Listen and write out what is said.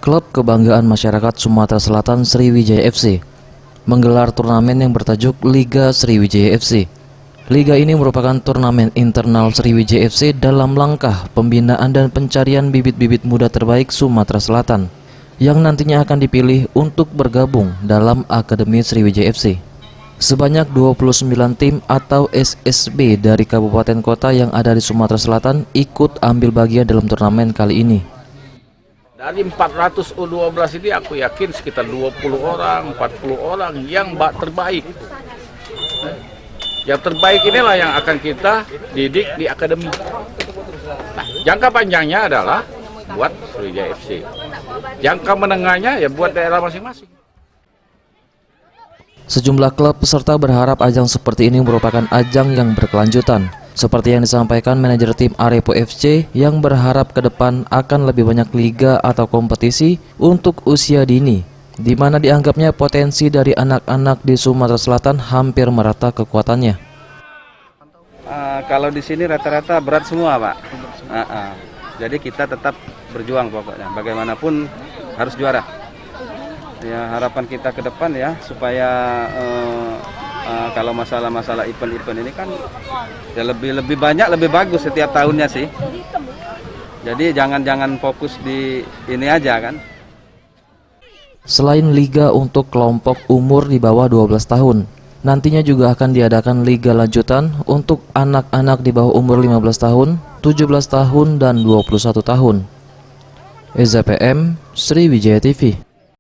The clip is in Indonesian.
Klub kebanggaan masyarakat Sumatera Selatan Sriwijaya FC menggelar turnamen yang bertajuk Liga Sriwijaya FC. Liga ini merupakan turnamen internal Sriwijaya FC dalam langkah pembinaan dan pencarian bibit-bibit muda terbaik Sumatera Selatan yang nantinya akan dipilih untuk bergabung dalam Akademi Sriwijaya FC. Sebanyak 29 tim atau SSB dari kabupaten kota yang ada di Sumatera Selatan ikut ambil bagian dalam turnamen kali ini. Dari 400 U12 ini aku yakin sekitar 20 orang, 40 orang yang terbaik. Yang terbaik inilah yang akan kita didik di akademi. Nah, jangka panjangnya adalah buat Sriwijaya FC. Jangka menengahnya ya buat daerah masing-masing. Sejumlah klub peserta berharap ajang seperti ini merupakan ajang yang berkelanjutan. Seperti yang disampaikan manajer tim Arepo FC yang berharap ke depan akan lebih banyak liga atau kompetisi untuk usia dini, di mana dianggapnya potensi dari anak-anak di Sumatera Selatan hampir merata kekuatannya. Kalau di sini rata-rata berat semua, Pak. Jadi kita tetap berjuang pokoknya, bagaimanapun harus juara. Ya, harapan kita ke depan ya supaya kalau masalah event-event ini kan ya lebih banyak, lebih bagus setiap tahunnya sih. Jadi jangan fokus di ini aja kan. Selain liga untuk kelompok umur di bawah 12 tahun, nantinya juga akan diadakan liga lanjutan untuk anak-anak di bawah umur 15 tahun, 17 tahun dan 21 tahun. EZPM Sriwijaya TV.